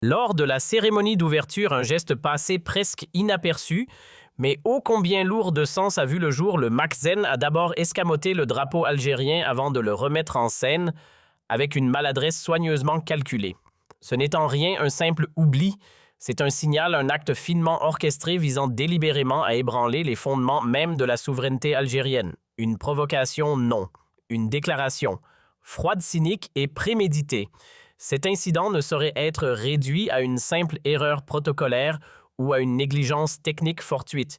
Lors de la cérémonie d'ouverture, un geste passé presque inaperçu, mais ô combien lourd de sens a vu le jour, le Makhzen a d'abord escamoté le drapeau algérien avant de le remettre en scène avec une maladresse soigneusement calculée. Ce n'est en rien un simple oubli, c'est un signal, un acte finement orchestré visant délibérément à ébranler les fondements même de la souveraineté algérienne. Une provocation, non. Une déclaration, froide, cynique et préméditée. Cet incident ne saurait être réduit à une simple erreur protocolaire ou à une négligence technique fortuite.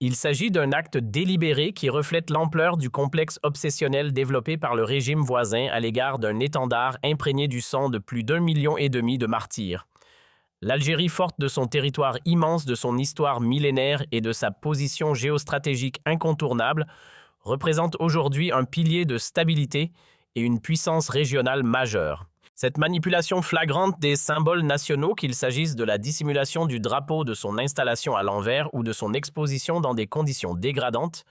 Il s'agit d'un acte délibéré qui reflète l'ampleur du complexe obsessionnel développé par le régime voisin à l'égard d'un étendard imprégné du sang de plus d'1,5 million de martyrs. L'Algérie, forte de son territoire immense, de son histoire millénaire et de sa position géostratégique incontournable, représente aujourd'hui un pilier de stabilité et une puissance régionale majeure. Cette manipulation flagrante des symboles nationaux, qu'il s'agisse de la dissimulation du drapeau, de son installation à l'envers ou de son exposition dans des conditions dégradantes,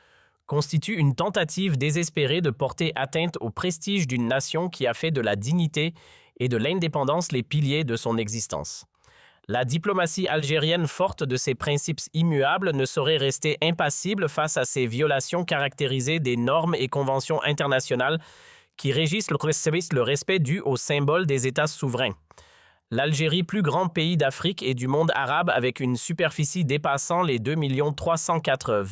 constitue une tentative désespérée de porter atteinte au prestige d'une nation qui a fait de la dignité et de l'indépendance les piliers de son existence. La diplomatie algérienne, forte de ses principes immuables, ne saurait rester impassible face à ces violations caractérisées des normes et conventions internationales qui régissent le respect dû aux symboles des États souverains. L'Algérie, plus grand pays d'Afrique et du monde arabe avec une superficie dépassant les 2 380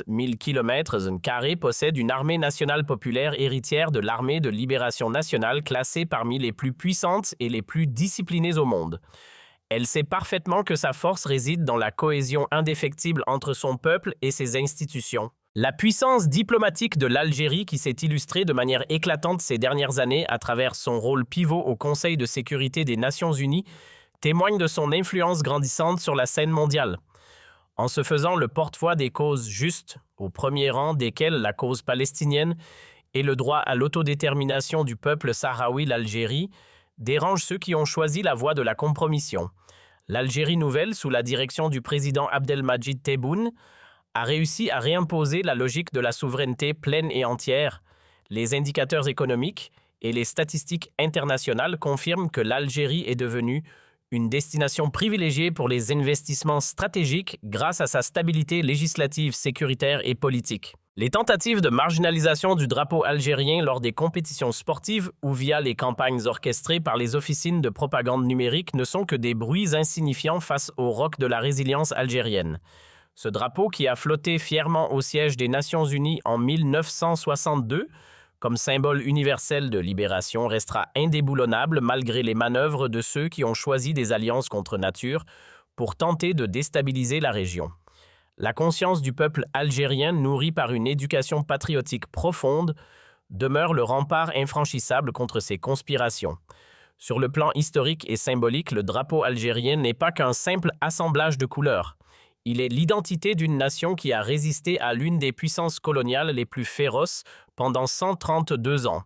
000 km², possède une armée nationale populaire héritière de l'armée de libération nationale classée parmi les plus puissantes et les plus disciplinées au monde. Elle sait parfaitement que sa force réside dans la cohésion indéfectible entre son peuple et ses institutions. La puissance diplomatique de l'Algérie, qui s'est illustrée de manière éclatante ces dernières années à travers son rôle pivot au Conseil de sécurité des Nations Unies, témoigne de son influence grandissante sur la scène mondiale. En se faisant le porte-voix des causes justes, au premier rang desquelles la cause palestinienne et le droit à l'autodétermination du peuple sahraoui, l'Algérie dérange ceux qui ont choisi la voie de la compromission. L'Algérie nouvelle, sous la direction du président Abdelmadjid Tebboune, a réussi à réimposer la logique de la souveraineté pleine et entière. Les indicateurs économiques et les statistiques internationales confirment que l'Algérie est devenue une destination privilégiée pour les investissements stratégiques grâce à sa stabilité législative, sécuritaire et politique. Les tentatives de marginalisation du drapeau algérien lors des compétitions sportives ou via les campagnes orchestrées par les officines de propagande numérique ne sont que des bruits insignifiants face au roc de la résilience algérienne. Ce drapeau, qui a flotté fièrement au siège des Nations Unies en 1962, comme symbole universel de libération, restera indéboulonnable malgré les manœuvres de ceux qui ont choisi des alliances contre nature pour tenter de déstabiliser la région. La conscience du peuple algérien, nourrie par une éducation patriotique profonde, demeure le rempart infranchissable contre ces conspirations. Sur le plan historique et symbolique, le drapeau algérien n'est pas qu'un simple assemblage de couleurs. Il est l'identité d'une nation qui a résisté à l'une des puissances coloniales les plus féroces pendant 132 ans.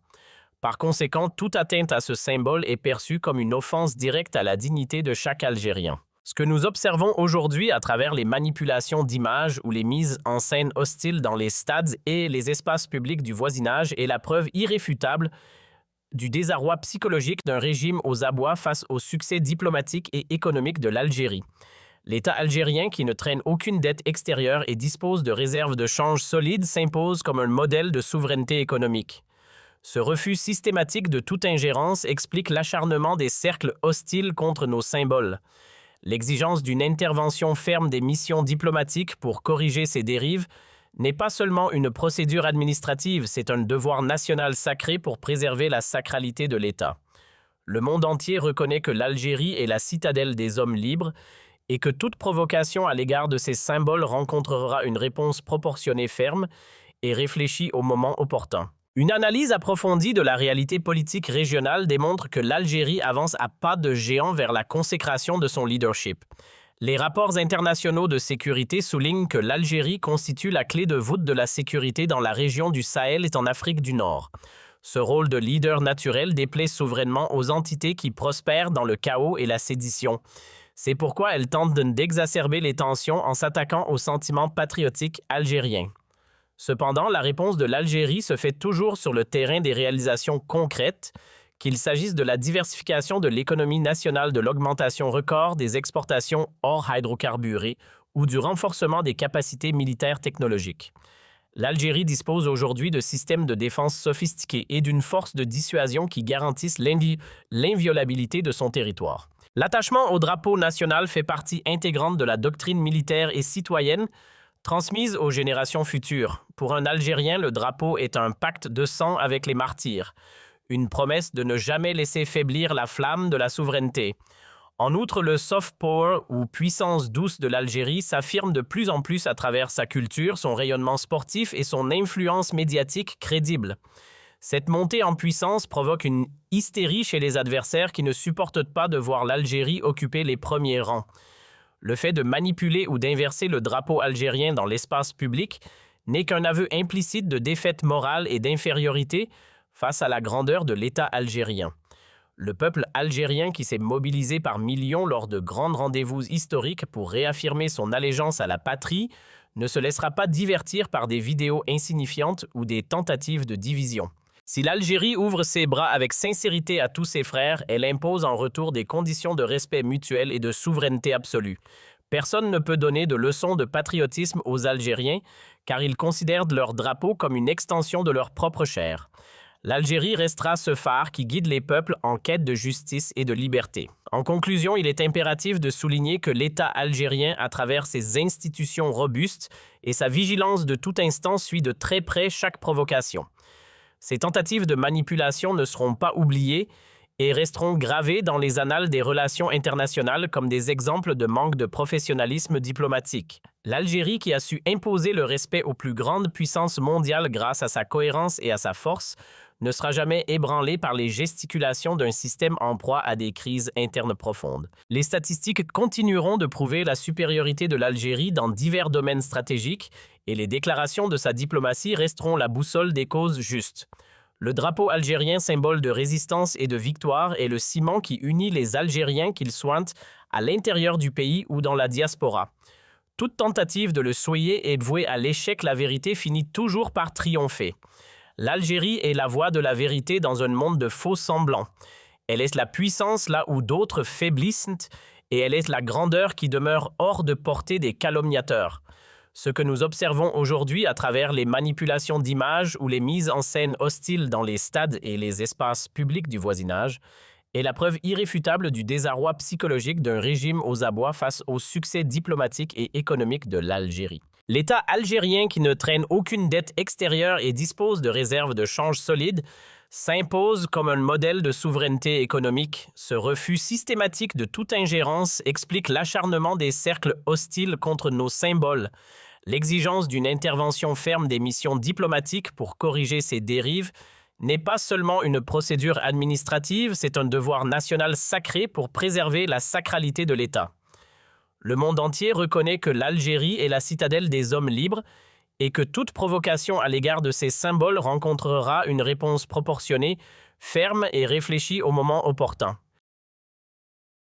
Par conséquent, toute atteinte à ce symbole est perçue comme une offense directe à la dignité de chaque Algérien. Ce que nous observons aujourd'hui à travers les manipulations d'images ou les mises en scène hostiles dans les stades et les espaces publics du voisinage est la preuve irréfutable du désarroi psychologique d'un régime aux abois face au succès diplomatique et économique de l'Algérie. L'État algérien, qui ne traîne aucune dette extérieure et dispose de réserves de change solides, s'impose comme un modèle de souveraineté économique. Ce refus systématique de toute ingérence explique l'acharnement des cercles hostiles contre nos symboles. L'exigence d'une intervention ferme des missions diplomatiques pour corriger ces dérives n'est pas seulement une procédure administrative, c'est un devoir national sacré pour préserver la sacralité de l'État. Le monde entier reconnaît que l'Algérie est la citadelle des hommes libres et que toute provocation à l'égard de ces symboles rencontrera une réponse proportionnée ferme et réfléchie au moment opportun. Une analyse approfondie de la réalité politique régionale démontre que l'Algérie avance à pas de géant vers la consécration de son leadership. Les rapports internationaux de sécurité soulignent que l'Algérie constitue la clé de voûte de la sécurité dans la région du Sahel et en Afrique du Nord. Ce rôle de leader naturel déplaît souverainement aux entités qui prospèrent dans le chaos et la sédition. C'est pourquoi elle tente d'exacerber les tensions en s'attaquant aux sentiments patriotiques algériens. Cependant, la réponse de l'Algérie se fait toujours sur le terrain des réalisations concrètes qu'il s'agisse de la diversification de l'économie nationale, de l'augmentation record des exportations hors hydrocarburés ou du renforcement des capacités militaires technologiques. L'Algérie dispose aujourd'hui de systèmes de défense sophistiqués et d'une force de dissuasion qui garantissent l'inviolabilité de son territoire. L'attachement au drapeau national fait partie intégrante de la doctrine militaire et citoyenne transmise aux générations futures. Pour un Algérien, le drapeau est un pacte de sang avec les martyrs, une promesse de ne jamais laisser faiblir la flamme de la souveraineté. En outre, le soft power ou puissance douce de l'Algérie s'affirme de plus en plus à travers sa culture, son rayonnement sportif et son influence médiatique crédible. Cette montée en puissance provoque une hystérie chez les adversaires qui ne supportent pas de voir l'Algérie occuper les premiers rangs. Le fait de manipuler ou d'inverser le drapeau algérien dans l'espace public n'est qu'un aveu implicite de défaite morale et d'infériorité face à la grandeur de l'État algérien. Le peuple algérien qui s'est mobilisé par millions lors de grands rendez-vous historiques pour réaffirmer son allégeance à la patrie ne se laissera pas divertir par des vidéos insignifiantes ou des tentatives de division. Si l'Algérie ouvre ses bras avec sincérité à tous ses frères, elle impose en retour des conditions de respect mutuel et de souveraineté absolue. Personne ne peut donner de leçons de patriotisme aux Algériens, car ils considèrent leur drapeau comme une extension de leur propre chair. L'Algérie restera ce phare qui guide les peuples en quête de justice et de liberté. En conclusion, il est impératif de souligner que l'État algérien, à travers ses institutions robustes et sa vigilance de tout instant, suit de très près chaque provocation. Ces tentatives de manipulation ne seront pas oubliées et resteront gravées dans les annales des relations internationales comme des exemples de manque de professionnalisme diplomatique. L'Algérie, qui a su imposer le respect aux plus grandes puissances mondiales grâce à sa cohérence et à sa force, ne sera jamais ébranlée par les gesticulations d'un système en proie à des crises internes profondes. Les statistiques continueront de prouver la supériorité de l'Algérie dans divers domaines stratégiques et les déclarations de sa diplomatie resteront la boussole des causes justes. Le drapeau algérien, symbole de résistance et de victoire, est le ciment qui unit les Algériens qu'ils sointent à l'intérieur du pays ou dans la diaspora. Toute tentative de le souiller est vouée à l'échec, la vérité finit toujours par triompher. L'Algérie est la voie de la vérité dans un monde de faux semblants. Elle est la puissance là où d'autres faiblissent et elle est la grandeur qui demeure hors de portée des calomniateurs. Ce que nous observons aujourd'hui à travers les manipulations d'images ou les mises en scène hostiles dans les stades et les espaces publics du voisinage est la preuve irréfutable du désarroi psychologique d'un régime aux abois face au succès diplomatique et économique de l'Algérie. L'État algérien, qui ne traîne aucune dette extérieure et dispose de réserves de change solides, s'impose comme un modèle de souveraineté économique. Ce refus systématique de toute ingérence explique l'acharnement des cercles hostiles contre nos symboles. L'exigence d'une intervention ferme des missions diplomatiques pour corriger ces dérives n'est pas seulement une procédure administrative, c'est un devoir national sacré pour préserver la sacralité de l'État. Le monde entier reconnaît que l'Algérie est la citadelle des hommes libres et que toute provocation à l'égard de ces symboles rencontrera une réponse proportionnée, ferme et réfléchie au moment opportun.